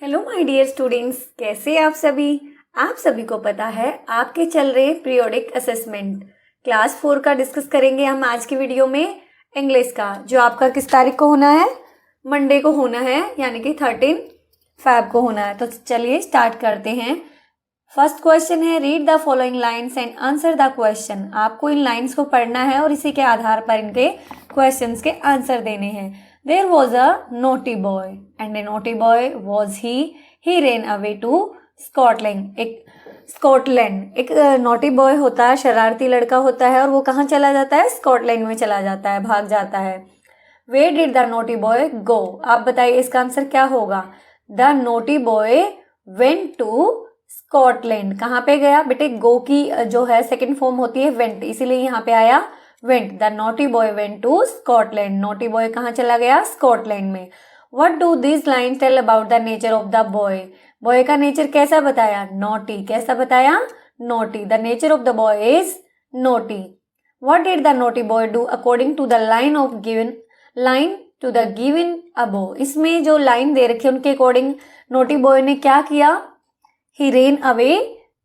Hello my dear students, कैसे आप सभी। आप सभी को पता है आपके चल रहे पीरियोडिक असेसमेंट क्लास 4 का डिस्कस करेंगे हम आज की वीडियो में। इंग्लिश का जो आपका किस तारीख को होना है, मंडे को होना है, यानी कि 13 फ़रवरी को होना है। तो चलिए स्टार्ट करते हैं। फर्स्ट क्वेश्चन है, read the following lines and answer the question. आपको इन लाइन्स को पढ़ना है और इसी के आधार पर इनके क्वेश्चंस के आंसर देने हैं। There was a naughty boy and a naughty boy was he. He ran away to Scotland. एक नॉटी बॉय होता है, शरारती लड़का होता है, और वो कहाँ चला जाता है? स्कॉटलैंड में चला जाता है, भाग जाता है। Where did the naughty boy go? आप बताइए इसका आंसर क्या होगा। The naughty boy went to Scotland. कहाँ पे गया बेटे? गो की जो है सेकेंड फॉर्म होती है वेंट, इसीलिए यहाँ पे आया went. The naughty boy went to Scotland. Naughty boy कहाँ चला गया? स्कॉटलैंड में। What do this line tell about the nature of the boy? Boy का नेचर कैसा बताया? नॉटी। कैसा बताया? Naughty. The nature of the boy is naughty. What did the naughty boy do according to the line to the given above? इसमें जो line दे रखी है उनके अकॉर्डिंग नॉटी बॉय ने क्या किया? He ran away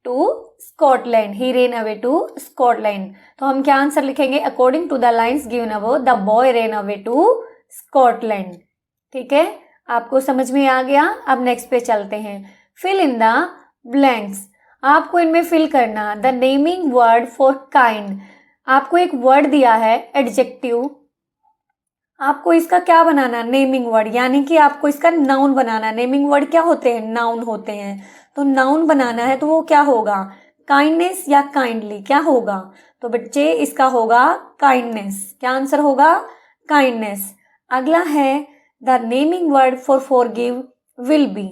to Scotland. He ran away to Scotland. तो हम क्या आंसर लिखेंगे? According to the lines given above, the boy ran away to Scotland. ठीक है, आपको समझ में आ गया। अब नेक्स्ट पे चलते हैं। Fill in the blanks. आपको इनमें फिल करना। The naming word for kind. आपको एक वर्ड दिया है एडजेक्टिव, आपको इसका क्या बनाना? नेमिंग वर्ड, यानी कि आपको इसका नाउन बनाना। नेमिंग वर्ड क्या होते हैं? नाउन होते हैं। तो नाउन बनाना है तो वो क्या होगा? काइंडनेस या काइंडली, क्या होगा? तो बच्चे इसका होगा काइंडनेस। क्या आंसर होगा? काइंडनेस। अगला है the naming word for forgive will be.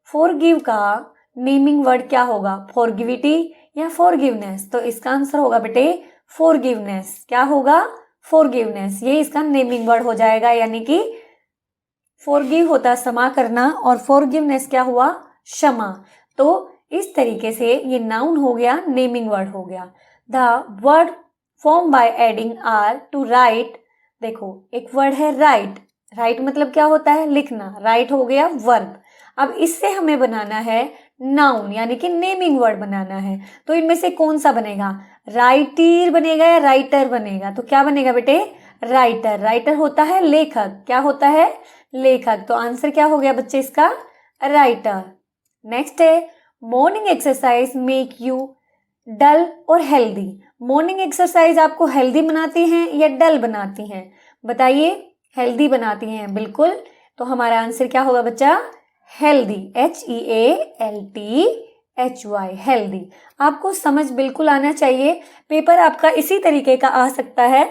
Forgive का नेमिंग वर्ड क्या होगा? फॉरगिविटी या फॉरगिवनेस? तो इसका आंसर होगा बेटे फॉरगिवनेस। क्या होगा? फॉरगिवनेस। ये इसका नेमिंग वर्ड हो जाएगा, यानी कि फॉरगिव होता है क्षमा करना और फॉरगिवनेस क्या हुआ? क्षमा। तो इस तरीके से ये नाउन हो गया, नेमिंग वर्ड हो गया। The word form by adding er to write. देखो एक वर्ड है राइट। राइट मतलब क्या होता है? लिखना। राइट हो गया वर्ब। अब इससे हमें बनाना है नाउन, यानी कि नेमिंग वर्ड बनाना है। तो इनमें से कौन सा बनेगा? राइटर बनेगा या राइटर बनेगा? तो क्या बनेगा बेटे? राइटर। राइटर होता है लेखक। क्या होता है? लेखक। तो आंसर क्या हो गया बच्चे इसका? राइटर। नेक्स्ट है, मॉर्निंग एक्सरसाइज मेक यू डल और हेल्दी। मॉर्निंग एक्सरसाइज आपको हेल्दी बनाती हैं या डल बनाती हैं? बताइए। हेल्दी बनाती हैं, बिल्कुल। तो हमारा आंसर क्या होगा बच्चा? हेल्दी। HEALTHY, healthy. आपको समझ बिल्कुल आना चाहिए। पेपर आपका इसी तरीके का आ सकता है,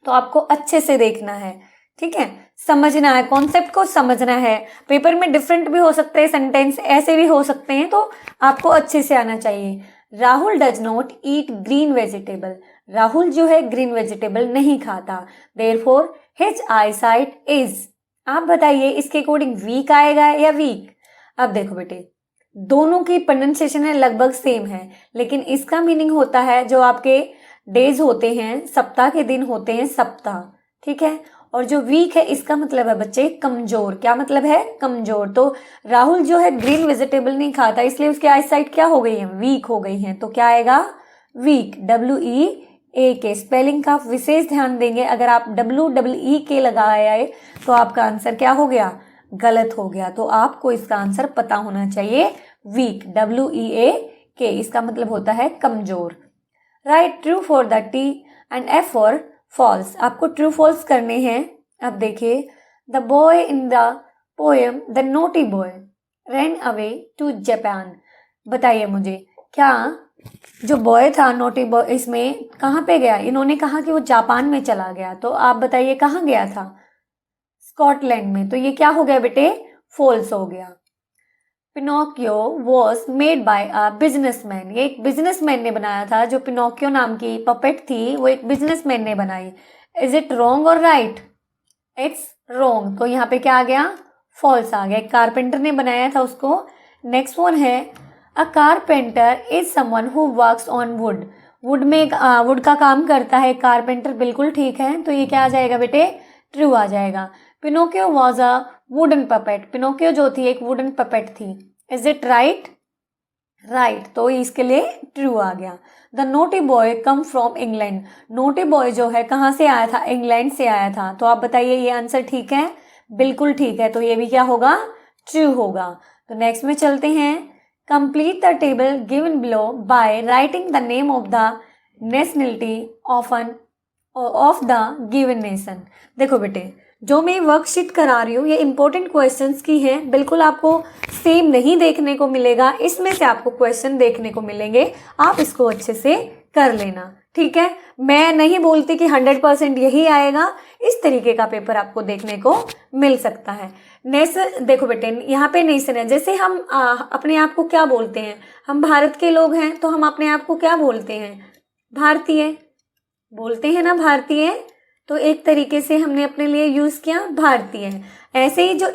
तो आपको अच्छे से देखना है, ठीक है, समझना है, कॉन्सेप्ट को समझना है। पेपर में डिफरेंट भी हो सकते हैं, सेंटेंस ऐसे भी हो सकते हैं, तो आपको अच्छे से आना चाहिए। Rahul does not eat green vegetable. Rahul जो है ग्रीन वेजिटेबल नहीं खाता। Therefore his eyesight is. आप बताइए इसके अकॉर्डिंग वीक आएगा या वीक? अब देखो बेटे, दोनों की प्रोनाउंसिएशन है लगभग सेम है, लेकिन इसका मीनिंग होता है जो आपके डेज होते हैं, सप्ताह के दिन होते हैं, सप्ताह, ठीक है। और जो वीक है इसका मतलब है बच्चे कमजोर। क्या मतलब है? कमजोर। तो राहुल जो है ग्रीन वेजिटेबल नहीं खाता, इसलिए उसकी आईसाइट क्या हो गई है? वीक हो गई है। तो क्या आएगा? वीक। WEAK। स्पेलिंग का विशेष ध्यान देंगे। अगर आप WEEK लगाए तो आपका आंसर क्या हो गया? गलत हो गया। तो आपको इसका आंसर पता होना चाहिए। वीक, WEAK, इसका मतलब होता है कमजोर। Right true for the T and F for false. आपको ट्रू फॉल्स करने हैं। अब देखिए, the boy in the poem the naughty boy ran away to Japan. बताइए मुझे, क्या जो बॉय था नोटी बॉय, इसमें कहाँ पे गया? इन्होंने कहा कि वो जापान में चला गया, तो आप बताइए कहाँ गया था? स्कॉटलैंड में। तो ये क्या हो गया बेटे? फॉल्स हो गया। Pinocchio was made by a businessman. ये एक बिजनेसमैन ने बनाया था। जो पिनोकियो नाम की पपेट थी वो एक बिजनेसमैन ने बनाई। इज इट रॉन्ग और राइट? It's wrong. तो यहाँ पे क्या आ गया? फॉल्स आ गया। एक कारपेंटर ने बनाया था उसको। नेक्स्ट वन है, अ carpenter is someone who works on would. Would में वुड का काम करता है कारपेंटर, बिल्कुल ठीक है। तो ये क्या आ जाएगा बेटे? ट्रू आ जाएगा। Pinocchio was a wooden puppet, Pinocchio जो थी एक वुडन पपेट थी। Is it right? राइट, तो इसके लिए ट्रू आ गया। The naughty boy come from England, naughty boy जो है कहाँ से आया था? इंग्लैंड से आया था। तो आप बताइए ये आंसर ठीक है? बिल्कुल ठीक है, तो ये भी क्या होगा? ट्रू होगा। तो नेक्स्ट में चलते हैं। Complete the table given below by writing the name of the nationality of the given nation. देखो बेटे, जो मैं वर्कशीट करा रही हूँ ये इंपॉर्टेंट क्वेश्चंस की हैं, बिल्कुल आपको सेम नहीं देखने को मिलेगा, इसमें से आपको क्वेश्चन देखने को मिलेंगे, आप इसको अच्छे से कर लेना, ठीक है। मैं नहीं बोलती कि 100% यही आएगा, इस तरीके का पेपर आपको देखने को मिल सकता है। नेशन, देखो बेटे यहाँ पे नेशन है, जैसे हम अपने आप को क्या बोलते हैं? हम भारत के लोग हैं तो हम अपने आप को क्या बोलते हैं? भारतीय बोलते हैं ना, भारतीय। तो एक तरीके से हमने अपने लिए यूज किया भारतीय। ऐसे ही जो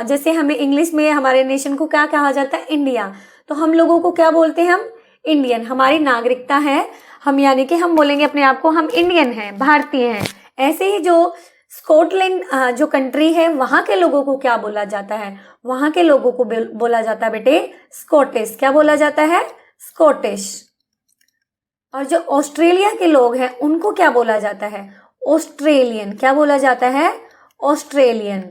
जैसे हमें इंग्लिश में हमारे नेशन को क्या कहा जाता है? इंडिया। तो हम लोगों को क्या बोलते हैं? हम इंडियन। हमारी नागरिकता है हम, यानी कि हम बोलेंगे अपने आप को हम इंडियन हैं, भारतीय हैं। ऐसे ही जो स्कॉटलैंड जो कंट्री है वहां के लोगों को क्या बोला जाता है? वहां के लोगों को बोला जाता है बेटे स्कॉटिश। क्या बोला जाता है? स्कॉटिश। और जो ऑस्ट्रेलिया के लोग हैं उनको क्या बोला जाता है? ऑस्ट्रेलियन। क्या बोला जाता है? ऑस्ट्रेलियन।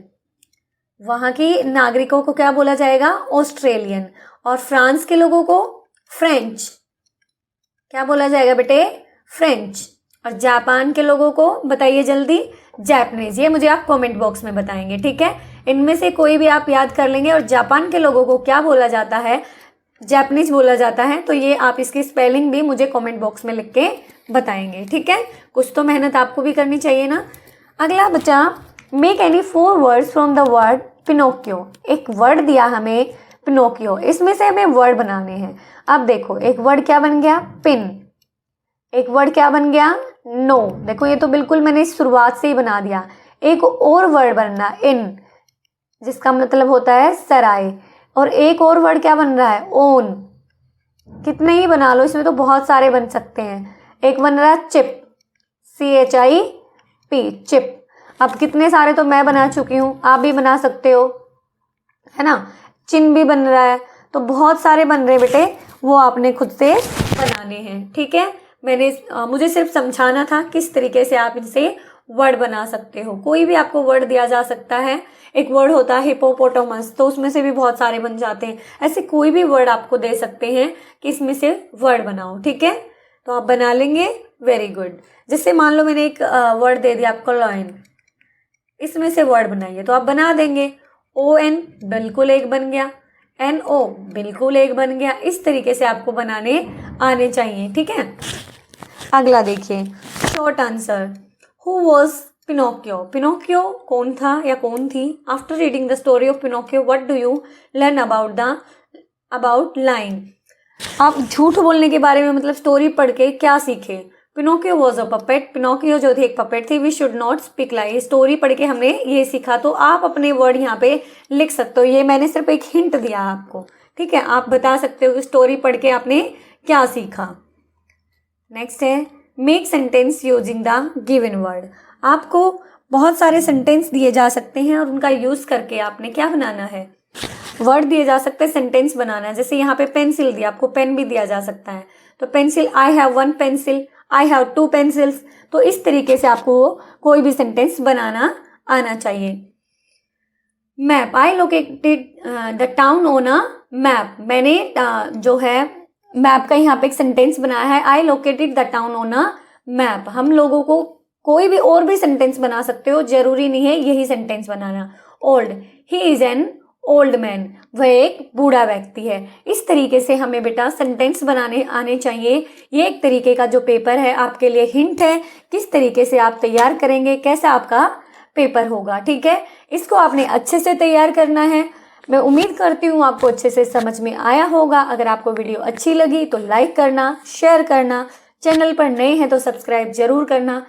वहां की नागरिकों को क्या बोला जाएगा? ऑस्ट्रेलियन। और फ्रांस के लोगों को फ्रेंच। क्या बोला जाएगा बेटे? फ्रेंच। और जापान के लोगों को बताइए जल्दी? जापानीज। ये मुझे आप कमेंट बॉक्स में बताएंगे, ठीक है। इनमें से कोई भी आप याद कर लेंगे। और जापान के लोगों को क्या बोला जाता है? जापानीज बोला जाता है। तो ये आप इसकी स्पेलिंग भी मुझे कमेंट बॉक्स में लिख के बताएंगे, ठीक है। कुछ तो मेहनत आपको भी करनी चाहिए ना। अगला बच्चा, make any 4 words from the word Pinocchio. एक वर्ड दिया हमें पिनोकियो, इसमें से हमें वर्ड बनाने हैं। अब देखो एक वर्ड क्या बन गया? पिन। एक वर्ड क्या बन गया? नो। देखो ये तो बिल्कुल मैंने शुरुआत से ही बना दिया। एक और वर्ड बनना इन, जिसका मतलब होता है सराय। और एक और वर्ड क्या बन रहा है? ओन। कितने ही बना लो, इसमें तो बहुत सारे बन सकते हैं। एक बन रहा है चिप, CHIP, चिप। अब कितने सारे तो मैं बना चुकी हूँ, आप भी बना सकते हो, है ना। चिन भी बन रहा है, तो बहुत सारे बन रहे हैं बेटे, वो आपने खुद से बनाने हैं, ठीक है। मुझे सिर्फ समझाना था किस तरीके से आप इनसे वर्ड बना सकते हो। कोई भी आपको वर्ड दिया जा सकता है। एक वर्ड होता है हिपोपोटामस, तो उसमें से भी बहुत सारे बन जाते हैं। ऐसे कोई भी वर्ड आपको दे सकते हैं कि इसमें से वर्ड बनाओ, ठीक है। तो आप बना लेंगे, वेरी गुड। जैसे मान लो मैंने एक वर्ड दे दिया आपको लॉयन, इसमें से वर्ड बनाइए, तो आप बना देंगे। ON बिल्कुल एक बन गया, NO बिल्कुल एक बन गया। इस तरीके से आपको बनाने आने चाहिए, ठीक है। अगला देखिए, short answer. Who was Pinocchio? Pinocchio कौन था या कौन थी? After reading the story of Pinocchio what do you learn about lying? आप झूठ बोलने के बारे में मतलब स्टोरी पढ़ के क्या सीखे? Pinocchio was a puppet, Pinocchio जो थी एक पपेट थी। We should not speak lie, story पढ़ के हमने ये सीखा। तो आप अपने वर्ड यहाँ पे लिख सकते हो, ये मैंने सिर्फ एक हिंट दिया आपको, ठीक है। आप बता सकते हो कि स्टोरी पढ़ के आपने क्या सीखा। नेक्स्ट है, make sentence using the given word. आपको बहुत सारे सेंटेंस दिए जा सकते हैं और उनका यूज करके आपने क्या बनाना है? वर्ड दिए जा सकते हैं, सेंटेंस बनाना है। जैसे यहाँ पे पेंसिल दिया, आपको पेन भी दिया जा सकता है। तो pencil, I have 1 pencil, I have 2 pencils. तो इस तरीके से आपको कोई भी सेंटेंस बनाना आना चाहिए। Map, I located the town on a map. मैंने जो है मैप का यहाँ पे एक सेंटेंस बनाया है, आई located the town on a map. हम लोगों को कोई भी और भी सेंटेंस बना सकते हो, जरूरी नहीं है यही sentence banana. Old, he is an old man, वह एक बूढ़ा व्यक्ति है। इस तरीके से हमें बेटा सेंटेंस बनाने आने चाहिए। ये एक तरीके का जो पेपर है आपके लिए हिंट है, किस तरीके से आप तैयार करेंगे, कैसा आपका पेपर होगा, ठीक है। इसको आपने अच्छे से तैयार करना है। मैं उम्मीद करती हूँ आपको अच्छे से समझ में आया होगा। अगर आपको वीडियो अच्छी लगी तो लाइक करना, शेयर करना, चैनल पर नए हैं तो सब्सक्राइब जरूर करना।